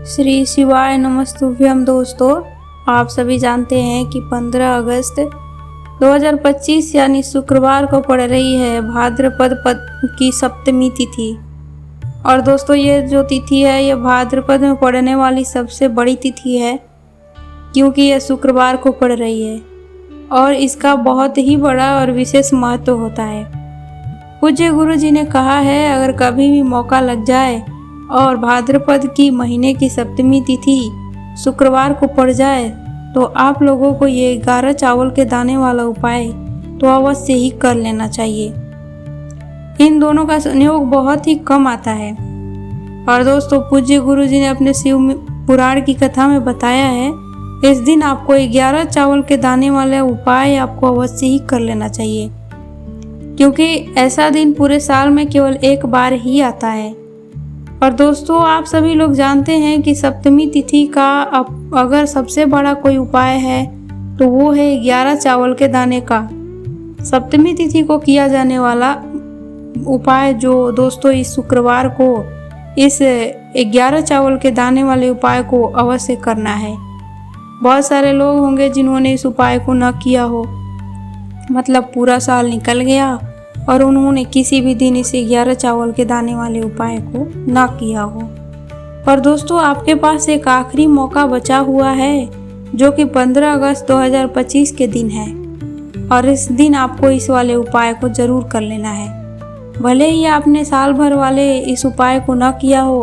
श्री शिवाय नमस्तुभ्यम। दोस्तों, आप सभी जानते हैं कि 15 अगस्त 2025 यानी शुक्रवार को पड़ रही है भाद्रपद की सप्तमी तिथि। और दोस्तों, ये जो तिथि है ये भाद्रपद में पड़ने वाली सबसे बड़ी तिथि है, क्योंकि यह शुक्रवार को पड़ रही है और इसका बहुत ही बड़ा और विशेष महत्व होता है। पूज्य गुरु जी ने कहा है, अगर कभी भी मौका लग जाए और भाद्रपद की महीने की सप्तमी तिथि शुक्रवार को पड़ जाए तो आप लोगों को ये 11 चावल के दाने वाला उपाय तो अवश्य ही कर लेना चाहिए। इन दोनों का संयोग बहुत ही कम आता है। और दोस्तों, पूज्य गुरु जी ने अपने शिव पुराण की कथा में बताया है, इस दिन आपको 11 चावल के दाने वाला उपाय आपको अवश्य ही कर लेना चाहिए, क्योंकि ऐसा दिन पूरे साल में केवल एक बार ही आता है। और दोस्तों, आप सभी लोग जानते हैं कि सप्तमी तिथि का अगर सबसे बड़ा कोई उपाय है तो वो है 11 चावल के दाने का। सप्तमी तिथि को किया जाने वाला उपाय जो दोस्तों इस शुक्रवार को इस 11 चावल के दाने वाले उपाय को अवश्य करना है। बहुत सारे लोग होंगे जिन्होंने इस उपाय को न किया हो, मतलब पूरा साल निकल गया और उन्होंने किसी भी दिन इस 11 चावल के दाने वाले उपाय को ना किया हो। पर दोस्तों, आपके पास एक आखिरी मौका बचा हुआ है जो कि 15 अगस्त 2025 के दिन है, और इस दिन आपको इस वाले उपाय को जरूर कर लेना है। भले ही आपने साल भर वाले इस उपाय को ना किया हो,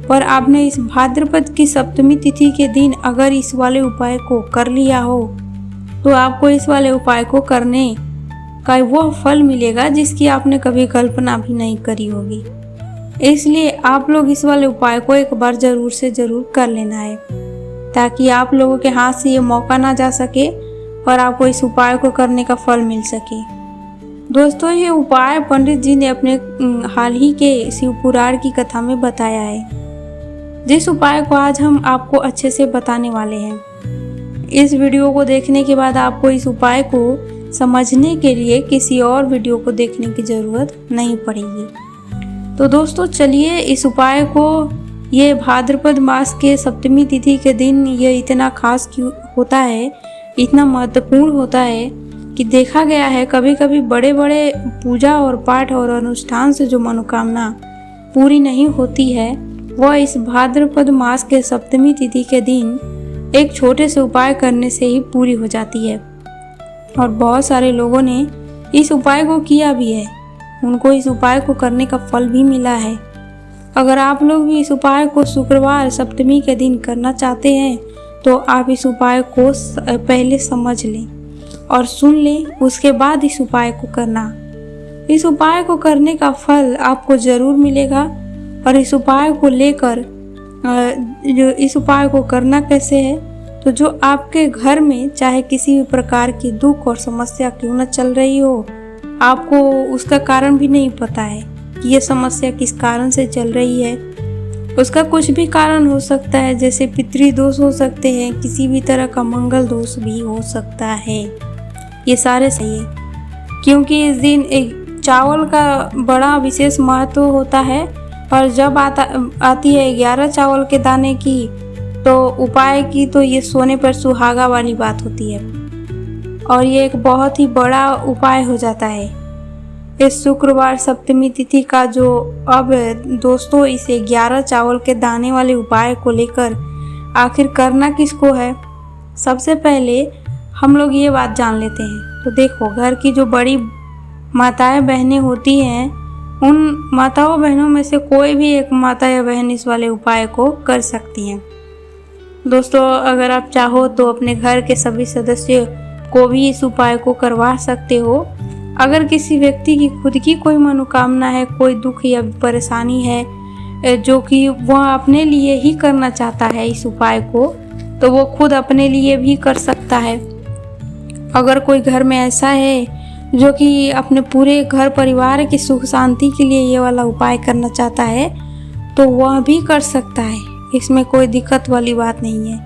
पर आपने इस भाद्रपद की सप्तमी तिथि के दिन अगर इस वाले उपाय को कर लिया हो तो आपको इस वाले उपाय को करने का वो फल मिलेगा जिसकी आपने कभी कल्पना भी नहीं करी होगी। इसलिए आप लोग इस वाले उपाय को एक बार जरूर से जरूर कर लेना है, ताकि आप लोगों के हाथ से ये मौका ना जा सके और आपको इस उपाय को करने का फल मिल सके। दोस्तों, ये उपाय पंडित जी ने अपने हाल ही के शिव पुराण की कथा में बताया है, जिस उपाय को आज हम आपको अच्छे से बताने वाले हैं। इस वीडियो को देखने के बाद आपको इस उपाय को समझने के लिए किसी और वीडियो को देखने की ज़रूरत नहीं पड़ेगी। तो दोस्तों, चलिए इस उपाय को, ये भाद्रपद मास के सप्तमी तिथि के दिन ये इतना खास क्यों होता है, इतना महत्वपूर्ण होता है कि देखा गया है कभी कभी बड़े बड़े पूजा और पाठ और अनुष्ठान से जो मनोकामना पूरी नहीं होती है वह इस भाद्रपद मास के सप्तमी तिथि के दिन एक छोटे से उपाय करने से ही पूरी हो जाती है। और बहुत सारे लोगों ने इस उपाय को किया भी है, उनको इस उपाय को करने का फल भी मिला है। अगर आप लोग भी इस उपाय को शुक्रवार सप्तमी के दिन करना चाहते हैं तो आप इस उपाय को पहले समझ लें और सुन लें, उसके बाद इस उपाय को करना। इस उपाय को करने का फल आपको ज़रूर मिलेगा। और इस उपाय को लेकर जो इस उपाय को करना कैसे है, तो जो आपके घर में चाहे किसी भी प्रकार की दुख और समस्या क्यों न चल रही हो, आपको उसका कारण भी नहीं पता है कि ये समस्या किस कारण से चल रही है, उसका कुछ भी कारण हो सकता है, जैसे पितृदोष हो सकते हैं, किसी भी तरह का मंगल दोष भी हो सकता है। ये सारे सही है, क्योंकि इस दिन एक चावल का बड़ा विशेष महत्व होता है। और जब आती है 11 चावल के दाने की तो उपाय की, तो ये सोने पर सुहागा वाली बात होती है और ये एक बहुत ही बड़ा उपाय हो जाता है इस शुक्रवार सप्तमी तिथि का। जो अब दोस्तों, इस 11 चावल के दाने वाले उपाय को लेकर आखिर करना किसको है, सबसे पहले हम लोग ये बात जान लेते हैं। तो देखो, घर की जो बड़ी माताएं बहनें होती हैं, उन माताओं बहनों में से कोई भी एक माता या बहन इस वाले उपाय को कर सकती हैं। दोस्तों, अगर आप चाहो तो अपने घर के सभी सदस्य को भी इस उपाय को करवा सकते हो। अगर किसी व्यक्ति की खुद की कोई मनोकामना है, कोई दुख या परेशानी है जो कि वह अपने लिए ही करना चाहता है इस उपाय को, तो वो खुद अपने लिए भी कर सकता है। अगर कोई घर में ऐसा है जो कि अपने पूरे घर परिवार की सुख शांति के लिए ये वाला उपाय करना चाहता है, तो वह भी कर सकता है, इसमें कोई दिक्कत वाली बात नहीं है।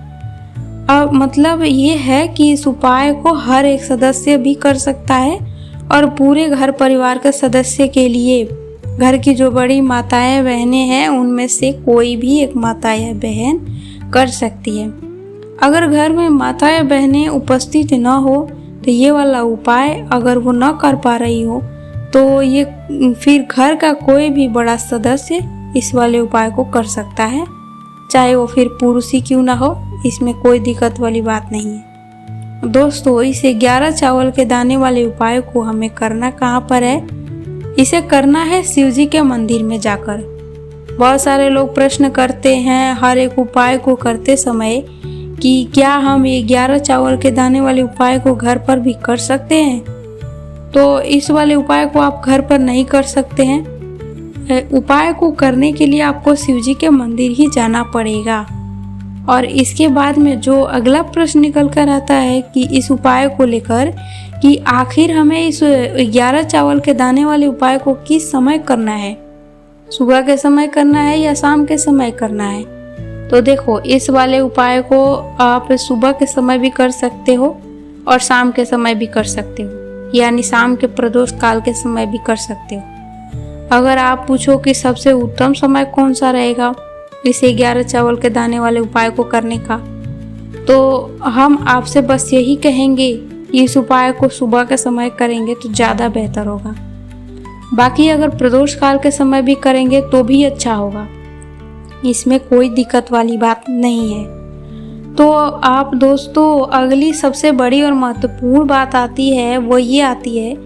अब मतलब ये है कि इस उपाय को हर एक सदस्य भी कर सकता है और पूरे घर परिवार के सदस्य के लिए घर की जो बड़ी माताएं बहनें हैं उनमें से कोई भी एक माता या बहन कर सकती है। अगर घर में माता या बहनें उपस्थित न हो तो ये वाला उपाय अगर वो न कर पा रही हो तो ये फिर घर का कोई भी बड़ा सदस्य इस वाले उपाय को कर सकता है, चाहे वो फिर पुरुष ही क्यों ना हो। इसमें कोई दिक्कत वाली बात नहीं है। दोस्तों, इस 11 चावल के दाने वाले उपाय को हमें करना कहाँ पर है? इसे करना है शिव जी के मंदिर में जाकर। बहुत सारे लोग प्रश्न करते हैं हर एक उपाय को करते समय कि क्या हम ये 11 चावल के दाने वाले उपाय को घर पर भी कर सकते हैं? तो इस वाले उपाय को आप घर पर नहीं कर सकते हैं। उपाय को करने के लिए आपको शिव जी के मंदिर ही जाना पड़ेगा। और इसके बाद में जो अगला प्रश्न निकल कर आता है कि इस उपाय को लेकर कि आखिर हमें इस 11 चावल के दाने वाले उपाय को किस समय करना है, सुबह के समय करना है या शाम के समय करना है? तो देखो, इस वाले उपाय को आप सुबह के समय भी कर सकते हो और शाम के समय भी कर सकते हो, यानी शाम के प्रदोष काल के समय भी कर सकते हो। अगर आप पूछो कि सबसे उत्तम समय कौन सा रहेगा इस 11 चावल के दाने वाले उपाय को करने का, तो हम आपसे बस यही कहेंगे कि इस उपाय को सुबह के समय करेंगे तो ज़्यादा बेहतर होगा। बाकी अगर प्रदोष काल के समय भी करेंगे तो भी अच्छा होगा, इसमें कोई दिक्कत वाली बात नहीं है। तो आप दोस्तों, अगली सबसे बड़ी और महत्वपूर्ण बात आती है, वो ये आती है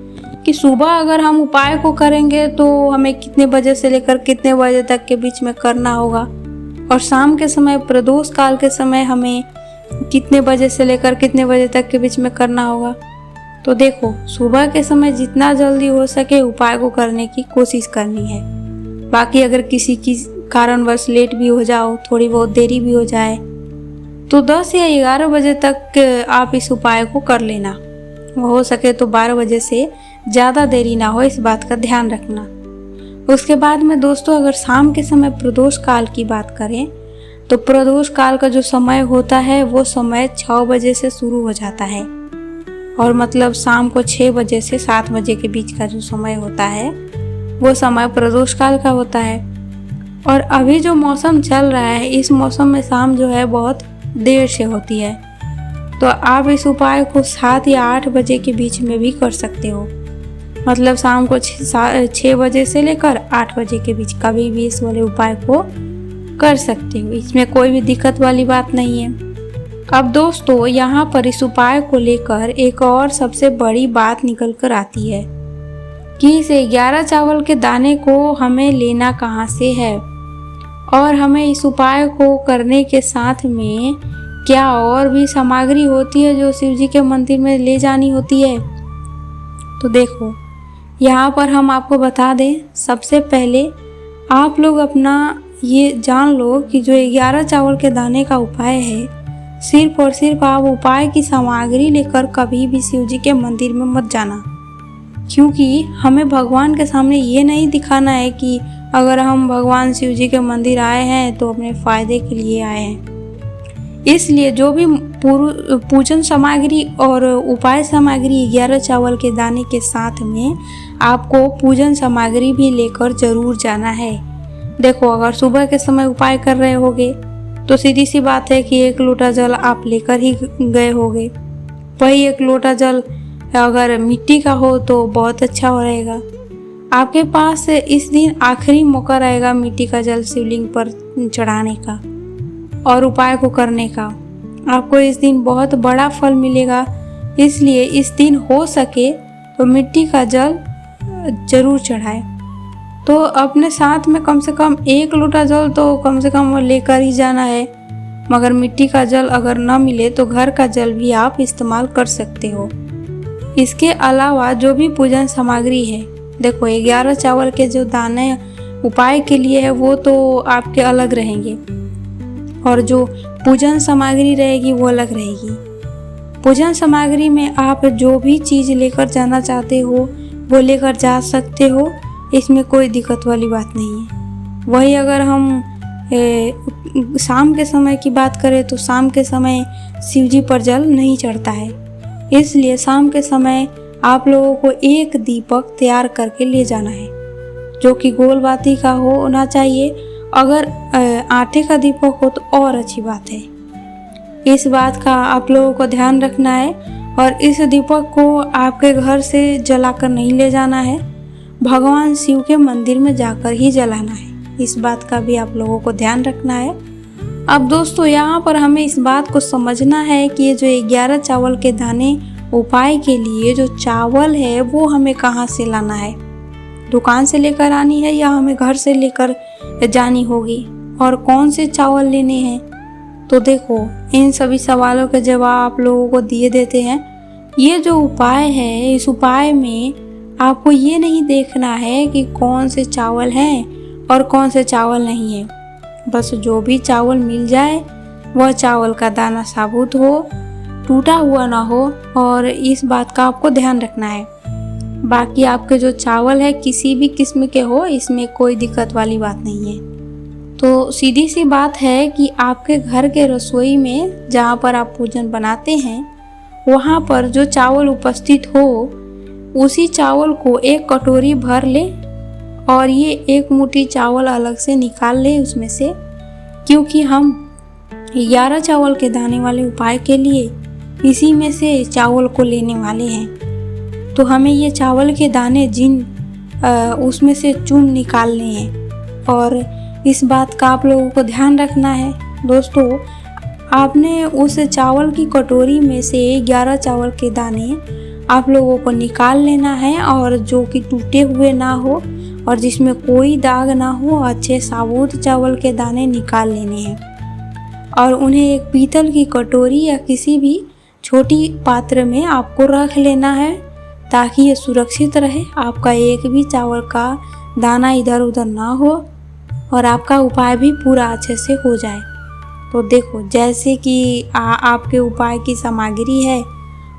कि सुबह अगर हम उपाय को करेंगे तो हमें कितने बजे से लेकर कितने बजे तक के बीच में करना होगा, और शाम के समय प्रदोष काल के समय हमें कितने बजे से लेकर कितने बजे तक के बीच में करना होगा। तो देखो, सुबह के समय जितना जल्दी हो सके उपाय को करने की कोशिश करनी है। बाकी अगर किसी की कारणवश लेट भी हो जाओ, थोड़ी बहुत देरी भी हो जाए, तो 10 या 11 बजे तक आप इस उपाय को कर लेना। हो सके तो 12 बजे से ज़्यादा देरी ना हो, इस बात का ध्यान रखना। उसके बाद में दोस्तों, अगर शाम के समय प्रदोष काल की बात करें तो प्रदोष काल का जो समय होता है वो समय 6 बजे से शुरू हो जाता है, और मतलब शाम को 6 बजे से 7 बजे के बीच का जो समय होता है वो समय प्रदोष काल का होता है। और अभी जो मौसम चल रहा है, इस मौसम में शाम जो है बहुत देर से होती है, तो आप इस उपाय को 7 या 8 बजे के बीच में भी कर सकते हो। मतलब शाम को 6 बजे से लेकर 8 बजे के बीच कभी भी इस वाले उपाय को कर सकते हो, इसमें कोई भी दिक्कत वाली बात नहीं है। अब दोस्तों, यहाँ पर इस उपाय को लेकर एक और सबसे बड़ी बात निकल कर आती है कि इस 11 चावल के दाने को हमें लेना कहाँ से है, और हमें इस उपाय को करने के साथ में क्या और भी सामग्री होती है जो शिव जी के मंदिर में ले जानी होती है। तो देखो, यहाँ पर हम आपको बता दें, सबसे पहले आप लोग अपना ये जान लो कि जो 11 चावल के दाने का उपाय है, सिर्फ और सिर्फ आप उपाय की सामग्री लेकर कभी भी शिव जी के मंदिर में मत जाना, क्योंकि हमें भगवान के सामने ये नहीं दिखाना है कि अगर हम भगवान शिव जी के मंदिर आए हैं तो अपने फायदे के लिए आए हैं। इसलिए जो भी पूजन सामग्री और उपाय सामग्री 11 चावल के दाने के साथ में आपको पूजन सामग्री भी लेकर जरूर जाना है। देखो, अगर सुबह के समय उपाय कर रहे होगे तो सीधी सी बात है कि 1 लोटा जल आप लेकर ही गए होगे। वही 1 लोटा जल अगर मिट्टी का हो तो बहुत अच्छा हो रहेगा। आपके पास इस दिन आखिरी मौका रहेगा मिट्टी का जल शिवलिंग पर चढ़ाने का और उपाय को करने का। आपको इस दिन बहुत बड़ा फल मिलेगा, इसलिए इस दिन हो सके तो मिट्टी का जल जरूर चढ़ाए। तो अपने साथ में कम से कम 1 लोटा जल तो कम से कम लेकर ही जाना है। मगर मिट्टी का जल अगर न मिले तो घर का जल भी आप इस्तेमाल कर सकते हो। इसके अलावा जो भी पूजन सामग्री है, देखो 11 चावल के जो दाने उपाय के लिए है वो तो आपके अलग रहेंगे, और जो पूजन सामग्री रहेगी वो अलग रहेगी। पूजन सामग्री में आप जो भी चीज़ लेकर जाना चाहते हो वो लेकर जा सकते हो, इसमें कोई दिक्कत वाली बात नहीं है। वही अगर हम शाम के समय की बात करें तो शाम के समय शिव जी पर जल नहीं चढ़ता है, इसलिए शाम के समय आप लोगों को 1 दीपक तैयार करके ले जाना है। जो कि गोल बाती का होना चाहिए। अगर आटे का दीपक हो तो और अच्छी बात है। इस बात का आप लोगों को ध्यान रखना है और इस दीपक को आपके घर से जलाकर नहीं ले जाना है, भगवान शिव के मंदिर में जाकर ही जलाना है। इस बात का भी आप लोगों को ध्यान रखना है। अब दोस्तों यहाँ पर हमें इस बात को समझना है कि ये जो 11 चावल के दाने उपाय के लिए जो चावल है वो हमें कहाँ से लाना है, दुकान से लेकर आनी है या हमें घर से लेकर जानी होगी, और कौन से चावल लेने हैं। तो देखो, इन सभी सवालों के जवाब आप लोगों को दिए देते हैं। ये जो उपाय है, इस उपाय में आपको ये नहीं देखना है कि कौन से चावल हैं और कौन से चावल नहीं है। बस जो भी चावल मिल जाए वह चावल का दाना साबुत हो, टूटा हुआ ना हो, और इस बात का आपको ध्यान रखना है। बाकी आपके जो चावल है किसी भी किस्म के हो, इसमें कोई दिक्कत वाली बात नहीं है। तो सीधी सी बात है कि आपके घर के रसोई में जहाँ पर आप पूजन बनाते हैं वहाँ पर जो चावल उपस्थित हो उसी चावल को एक कटोरी भर ले और ये एक मुट्ठी चावल अलग से निकाल ले उसमें से, क्योंकि हम 11 चावल के दाने वाले उपाय के लिए इसी में से चावल को लेने वाले हैं। तो हमें ये चावल के दाने उसमें से चुन निकालने हैं और इस बात का आप लोगों को ध्यान रखना है। दोस्तों, आपने उस चावल की कटोरी में से 11 चावल के दाने आप लोगों को निकाल लेना है, और जो कि टूटे हुए ना हो और जिसमें कोई दाग ना हो, अच्छे साबुत चावल के दाने निकाल लेने हैं और उन्हें एक पीतल की कटोरी या किसी भी छोटी पात्र में आपको रख लेना है ताकि ये सुरक्षित रहे, आपका एक भी चावल का दाना इधर उधर ना हो और आपका उपाय भी पूरा अच्छे से हो जाए। तो देखो, जैसे कि आपके उपाय की सामग्री है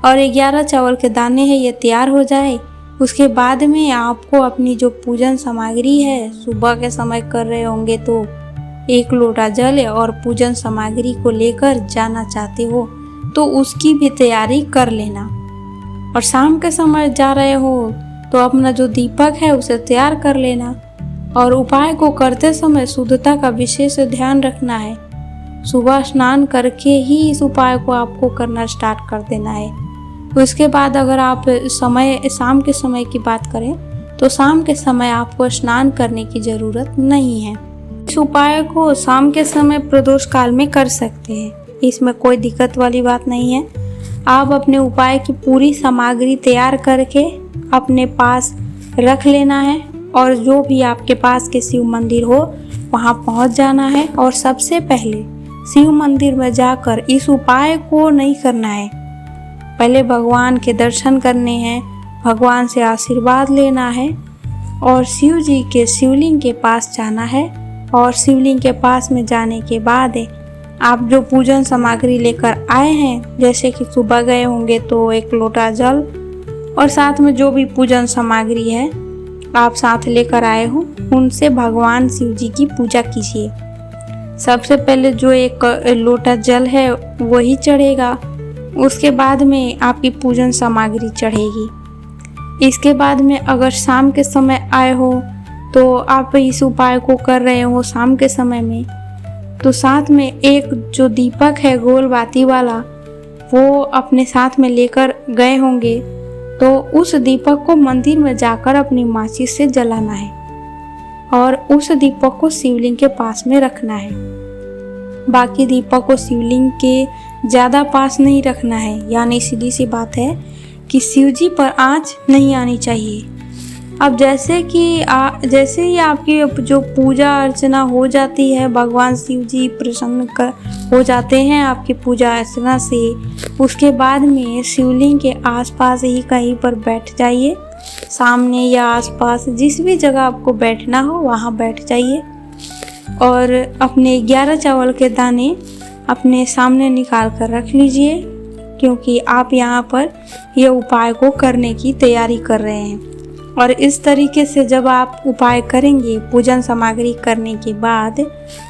और 11 चावल के दाने हैं, ये तैयार हो जाए, उसके बाद में आपको अपनी जो पूजन सामग्री है, सुबह के समय कर रहे होंगे तो 1 लोटा जल और पूजन सामग्री को लेकर जाना चाहते हो तो उसकी भी तैयारी कर लेना, और शाम के समय जा रहे हो तो अपना जो दीपक है उसे तैयार कर लेना। और उपाय को करते समय शुद्धता का विशेष ध्यान रखना है। सुबह स्नान करके ही इस उपाय को आपको करना स्टार्ट कर देना है। उसके बाद अगर आप शाम के समय की बात करें तो शाम के समय आपको स्नान करने की ज़रूरत नहीं है। इस उपाय को शाम के समय प्रदोष काल में कर सकते हैं, इसमें कोई दिक्कत वाली बात नहीं है। आप अपने उपाय की पूरी सामग्री तैयार करके अपने पास रख लेना है और जो भी आपके पास के शिव मंदिर हो वहाँ पहुँच जाना है, और सबसे पहले शिव मंदिर में जाकर इस उपाय को नहीं करना है, पहले भगवान के दर्शन करने हैं, भगवान से आशीर्वाद लेना है और शिव जी के शिवलिंग के पास जाना है। और शिवलिंग के पास में जाने के बाद आप जो पूजन सामग्री लेकर आए हैं, जैसे कि सुबह गए होंगे तो 1 लोटा जल और साथ में जो भी पूजन सामग्री है आप साथ लेकर आए हो, उनसे भगवान शिव जी की पूजा कीजिए। सबसे पहले जो 1 लोटा जल है वही चढ़ेगा, उसके बाद में आपकी पूजन सामग्री चढ़ेगी। इसके बाद में अगर शाम के समय आए हो तो आप इस उपाय को कर रहे हो शाम के समय में, तो साथ में एक जो दीपक है गोल बाती वाला वो अपने साथ में लेकर गए होंगे, तो उस दीपक को मंदिर में जाकर अपनी माचिस से जलाना है और उस दीपक को शिवलिंग के पास में रखना है। बाकी दीपक को शिवलिंग के ज़्यादा पास नहीं रखना है, यानी सीधी सी बात है कि शिव जी पर आँच नहीं आनी चाहिए। अब जैसे ही आपकी जो पूजा अर्चना हो जाती है, भगवान शिव जी प्रसन्न हो जाते हैं आपकी पूजा अर्चना से, उसके बाद में शिवलिंग के आसपास ही कहीं पर बैठ जाइए, सामने या आसपास जिस भी जगह आपको बैठना हो वहाँ बैठ जाइए और अपने 11 चावल के दाने अपने सामने निकाल कर रख लीजिए, क्योंकि आप यहाँ पर यह उपाय को करने की तैयारी कर रहे हैं। और इस तरीके से जब आप उपाय करेंगे, पूजन सामग्री करने के बाद,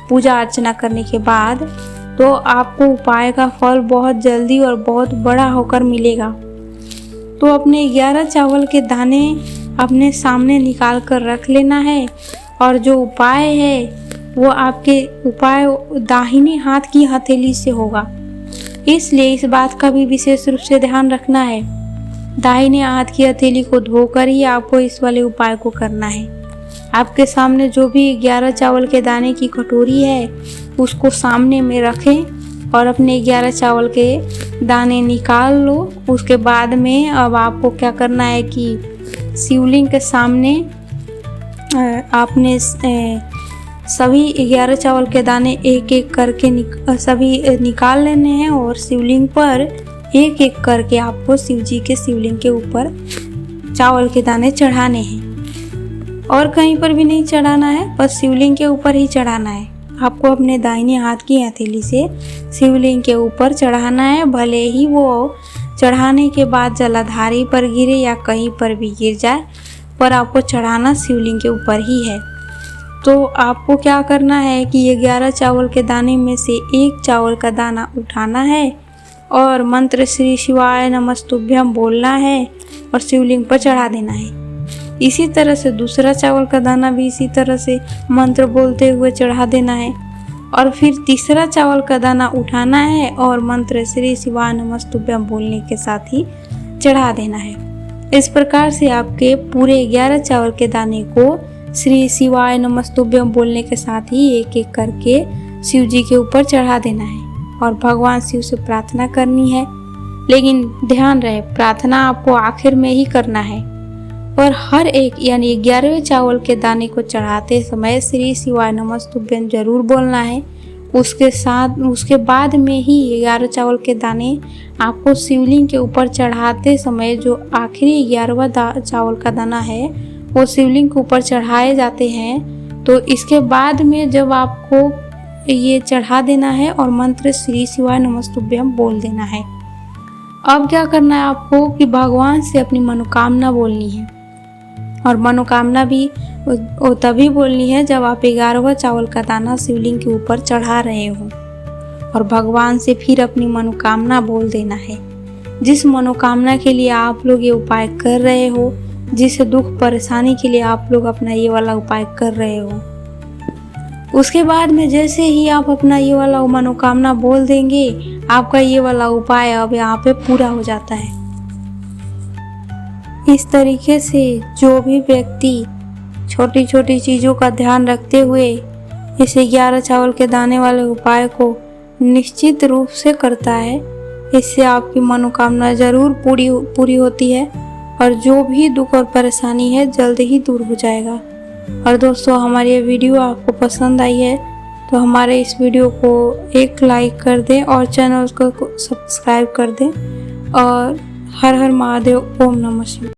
पूजा अर्चना करने के बाद, तो आपको उपाय का फल बहुत जल्दी और बहुत बड़ा होकर मिलेगा। तो अपने 11 चावल के दाने अपने सामने निकाल कर रख लेना है। और जो उपाय है वो आपके उपाय दाहिने हाथ की हथेली से होगा, इसलिए इस बात का भी विशेष रूप से ध्यान रखना है। दाहिने हाथ की हथेली को धोकर ही आपको इस वाले उपाय को करना है। आपके सामने जो भी 11 चावल के दाने की कटोरी है उसको सामने में रखें और अपने 11 चावल के दाने निकाल लो। उसके बाद में अब आपको क्या करना है कि शिवलिंग के सामने आपने सभी 11 चावल के दाने एक एक करके सभी निकाल लेने हैं और शिवलिंग पर एक एक करके आपको शिव जी के शिवलिंग के ऊपर चावल के दाने चढ़ाने हैं और कहीं पर भी नहीं चढ़ाना है, बस शिवलिंग के ऊपर ही चढ़ाना है। आपको अपने दाहिने हाथ की हथेली से शिवलिंग के ऊपर चढ़ाना है, भले ही वो चढ़ाने के बाद जलाधारी पर गिरे या कहीं पर भी गिर जाए, पर आपको चढ़ाना शिवलिंग के ऊपर ही है। तो आपको क्या करना है कि ये 11 चावल के दाने में से एक चावल का दाना उठाना है और मंत्र श्री शिवाय नमस्तुभ्यम बोलना है और शिवलिंग पर चढ़ा देना है। इसी तरह से दूसरा चावल का दाना भी इसी तरह से मंत्र बोलते हुए चढ़ा देना है और फिर तीसरा चावल का दाना उठाना है और मंत्र श्री शिवाय नमस्तुभ्यम बोलने के साथ ही चढ़ा देना है। इस प्रकार से आपके पूरे 11 चावल के दाने को श्री शिवाय नमस्तुभ्यम बोलने के साथ ही एक एक करके शिव जी के ऊपर चढ़ा देना है और भगवान शिव से प्रार्थना करनी है। लेकिन ध्यान रहे, प्रार्थना आपको आखिर में ही करना है और हर एक यानी 11वें चावल के दाने को चढ़ाते समय श्री शिवाय नमस्तुभ्यम जरूर बोलना है। उसके बाद में ही 11 चावल के दाने आपको शिवलिंग के ऊपर चढ़ाते समय जो आखिरी 11वां चावल का दाना है वो शिवलिंग के ऊपर चढ़ाए जाते हैं। तो इसके बाद में जब आपको ये चढ़ा देना है और मंत्र श्री शिवाय नमस्तुभ्यम बोल देना है। अब क्या करना है आपको कि भगवान से अपनी मनोकामना बोलनी है और मनोकामना भी तभी बोलनी है जब आप 11वां चावल का दाना शिवलिंग के ऊपर चढ़ा रहे हो और भगवान से फिर अपनी मनोकामना बोल देना है। जिस मनोकामना के लिए आप लोग ये उपाय कर रहे हो, जिस दुख परेशानी के लिए आप लोग अपना ये वाला उपाय कर रहे हो, उसके बाद में जैसे ही आप अपना ये वाला मनोकामना बोल देंगे आपका ये वाला उपाय अब यहाँ पे पूरा हो जाता है। इस तरीके से जो भी व्यक्ति छोटी छोटी चीज़ों का ध्यान रखते हुए इस 11 चावल के दाने वाले उपाय को निश्चित रूप से करता है, इससे आपकी मनोकामना जरूर पूरी होती है और जो भी दुख और परेशानी है जल्द ही दूर हो जाएगा। और दोस्तों, हमारी ये वीडियो आपको पसंद आई है तो हमारे इस वीडियो को एक लाइक कर दें और चैनल को सब्सक्राइब कर दें और हर हर महादेव, ओम नमः शिवाय।